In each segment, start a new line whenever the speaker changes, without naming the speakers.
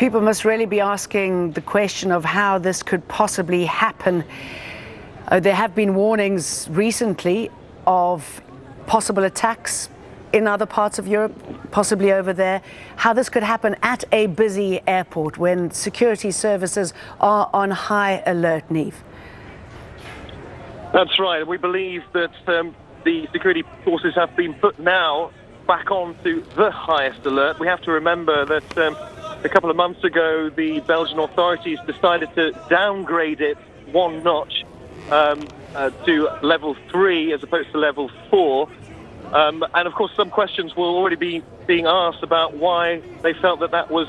People must really be asking the question of how this could possibly happen. There have been warnings recently of possible attacks in other parts of Europe, possibly over there, how this could happen at a busy airport when security services are on high alert, Niamh.
That's right. We believe that the security forces have been put now back onto the highest alert. We have to remember that a couple of months ago, the Belgian authorities decided to downgrade it one notch to level 3 as opposed to level 4. And of course, some questions will already be being asked about why they felt that that was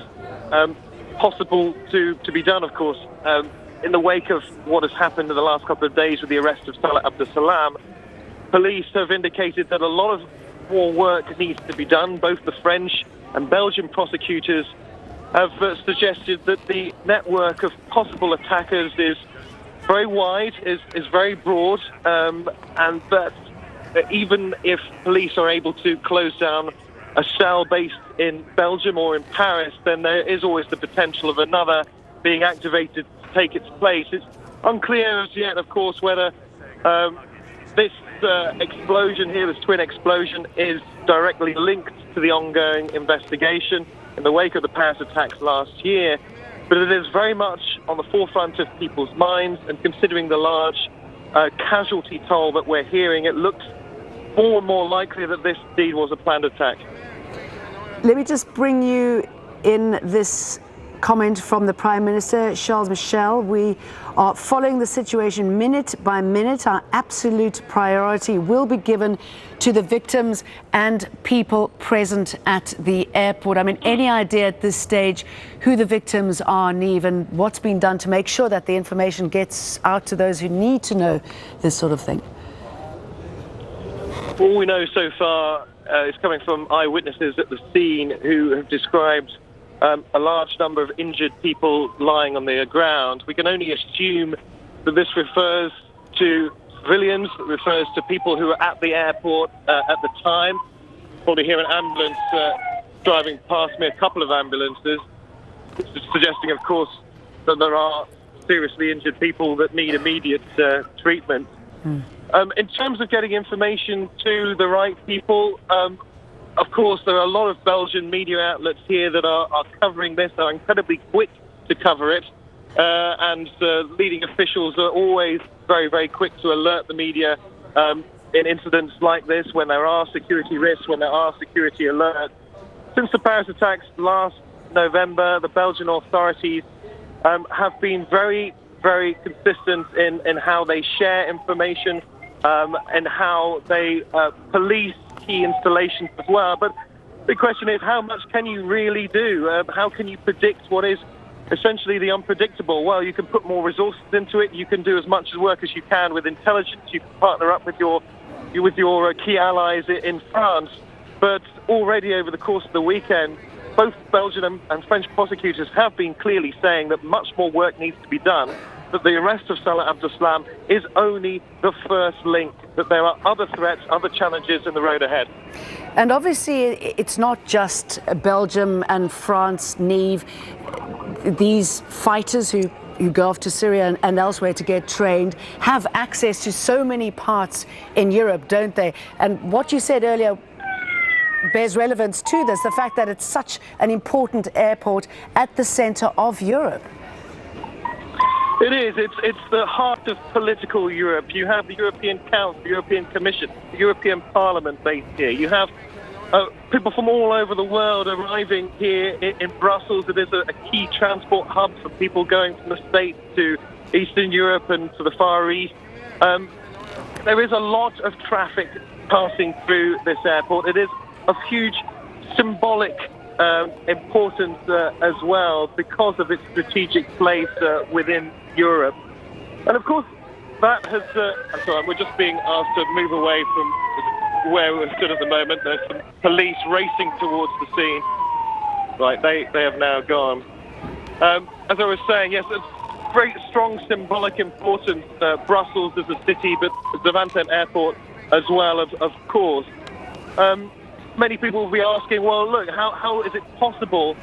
possible to be done, of course. In the wake of what has happened in the last couple of days with the arrest of Salah Abdeslam, police have indicated that a lot of more work needs to be done. Both the French and Belgian prosecutors have suggested that the network of possible attackers is very wide, is very broad, and that even if police are able to close down a cell based in Belgium or in Paris, then there is always the potential of another being activated to take its place. It's unclear as yet, of course, whether this explosion here, this twin explosion, is directly linked to the ongoing investigation in the wake of the Paris attacks last year. But it is very much on the forefront of people's minds, and considering the large casualty toll that we're hearing, it looks more and more likely that this indeed was a planned attack.
Let me just bring you in this comment from the Prime Minister, Charles Michel. We are following the situation minute by minute. Our absolute priority will be given to the victims and people present at the airport. I mean, any idea at this stage who the victims are, Niamh, and what's been done to make sure that the information gets out to those who need to know this sort of thing?
All we know so far is coming from eyewitnesses at the scene who have described a large number of injured people lying on the ground. We can only assume that this refers to civilians, that refers to people who were at the airport at the time. Probably hear an ambulance driving past me, a couple of ambulances, suggesting, of course, that there are seriously injured people that need immediate treatment. In terms of getting information to the right people, of course, there are a lot of Belgian media outlets here that are covering this, are incredibly quick to cover it, and leading officials are always very, very quick to alert the media in incidents like this, when there are security risks, when there are security alerts. Since the Paris attacks last November, the Belgian authorities have been very, very consistent in how they share information and how they police key installations as well. But the question is, how much can you really do? How can you predict what is essentially the unpredictable? Well, you can put more resources into it. You can do as much work as you can with intelligence. You can partner up with your key allies in France. But already over the course of the weekend, both Belgian and French prosecutors have been clearly saying that much more work needs to be done, that the arrest of Salah Abdeslam is only the first link, that there are other threats, other challenges in the road ahead.
And obviously, it's not just Belgium and France, Niamh. These fighters who go off to Syria and elsewhere to get trained have access to so many parts in Europe, don't they? And what you said earlier bears relevance to this, the fact that it's such an important airport at the center of Europe.
It is. It's the heart of political Europe. You have the European Council, the European Commission, the European Parliament based here. You have people from all over the world arriving here in Brussels. It is a key transport hub for people going from the States to Eastern Europe and to the Far East. There is a lot of traffic passing through this airport. It is of huge symbolic importance as well, because of its strategic place within Europe. And of course, that has... I'm sorry, we're just being asked to move away from where we're stood at the moment. There's some police racing towards the scene. Right, they have now gone. As I was saying, yes, it's very strong symbolic importance. Brussels as a city, but Zaventem Airport as well, of course. Many people will be asking, well, look, how is it possible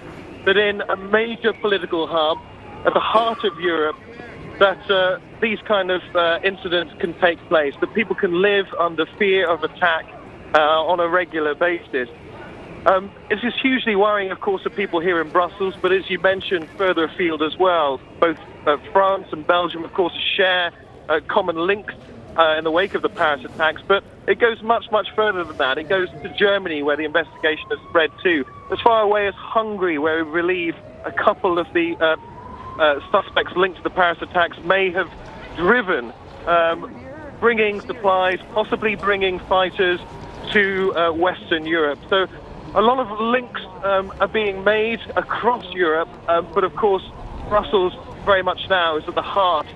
that in a major political hub at the heart of Europe, that these kind of incidents can take place, that people can live under fear of attack on a regular basis. It's just hugely worrying, of course, for people here in Brussels, but as you mentioned, further afield as well. Both France and Belgium, of course, share common links in the wake of the Paris attacks, but it goes much, much further than that. It goes to Germany, where the investigation has spread to, as far away as Hungary, where we believe a couple of the suspects linked to the Paris attacks may have driven, bringing supplies, possibly bringing fighters to Western Europe. So a lot of links are being made across Europe, but of course Brussels very much now is at the heart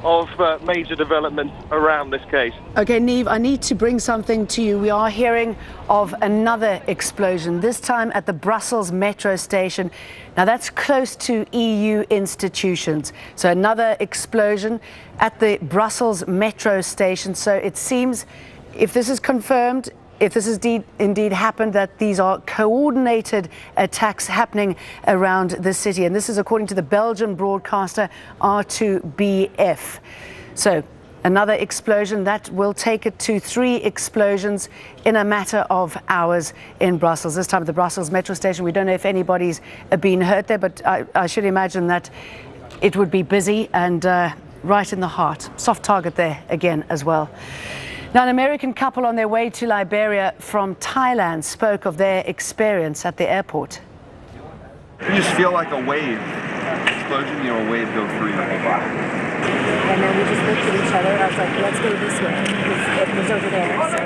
of major developments around this case.
Okay, Niamh, I need to bring something to you. We are hearing of another explosion, this time at the Brussels metro station. Now that's close to EU institutions. So another explosion at the Brussels metro station. So it seems, if this is confirmed, if this has indeed happened, that these are coordinated attacks happening around the city. And this is according to the Belgian broadcaster R2BF. So another explosion that will take it to 3 explosions in a matter of hours in Brussels. This time at the Brussels metro station. We don't know if anybody's been hurt there, but I should imagine that it would be busy and right in the heart. Soft target there again as well. Now, an American couple on their way to Liberia from Thailand spoke of their experience at the airport.
You just feel like a wave explosion, a wave go through your whole body.
And then we just looked at each other. I was like, let's go this way, because it was over there. So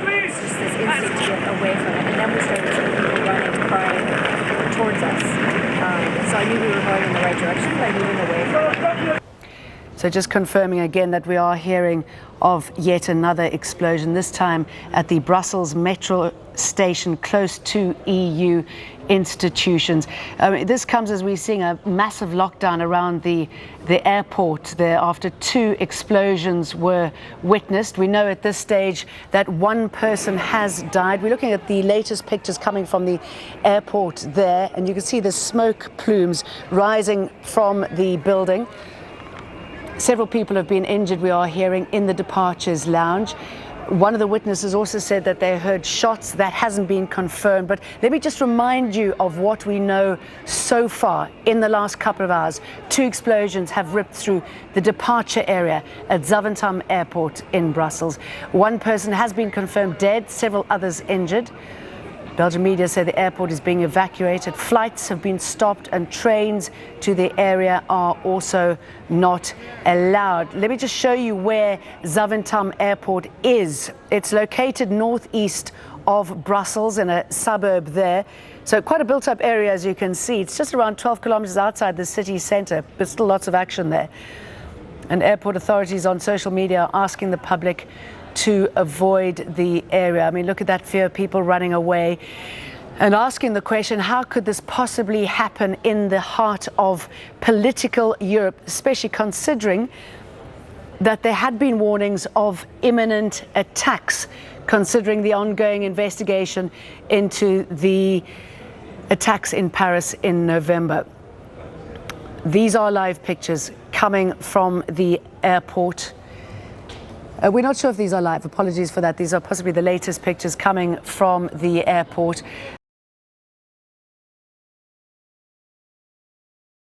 it's just this instinct to get away from it. And then we started seeing people running, crying towards us. So I knew we were going in the right direction by moving away from it.
So just confirming again that we are hearing of yet another explosion, this time at the Brussels metro station close to EU institutions. This comes as we're seeing a massive lockdown around the airport there after 2 explosions were witnessed. We know at this stage that 1 person has died. We're looking at the latest pictures coming from the airport there, and you can see the smoke plumes rising from the building. Several people have been injured, we are hearing, in the departures lounge. One of the witnesses also said that they heard shots. That hasn't been confirmed. But let me just remind you of what we know so far in the last couple of hours. 2 explosions have ripped through the departure area at Zaventem Airport in Brussels. 1 person has been confirmed dead, several others injured. Belgian media say the airport is being evacuated. Flights have been stopped and trains to the area are also not allowed. Let me just show you where Zaventem Airport is. It's located northeast of Brussels in a suburb there. So quite a built-up area, as you can see. It's just around 12 kilometers outside the city centre, but still lots of action there. And airport authorities on social media are asking the public to avoid the area. I mean, look at that fear of people running away and asking the question, how could this possibly happen in the heart of political Europe, especially considering that there had been warnings of imminent attacks, considering the ongoing investigation into the attacks in Paris in November. These are live pictures coming from the airport. We're not sure if these are live. Apologies for that. These are possibly the latest pictures coming from the airport.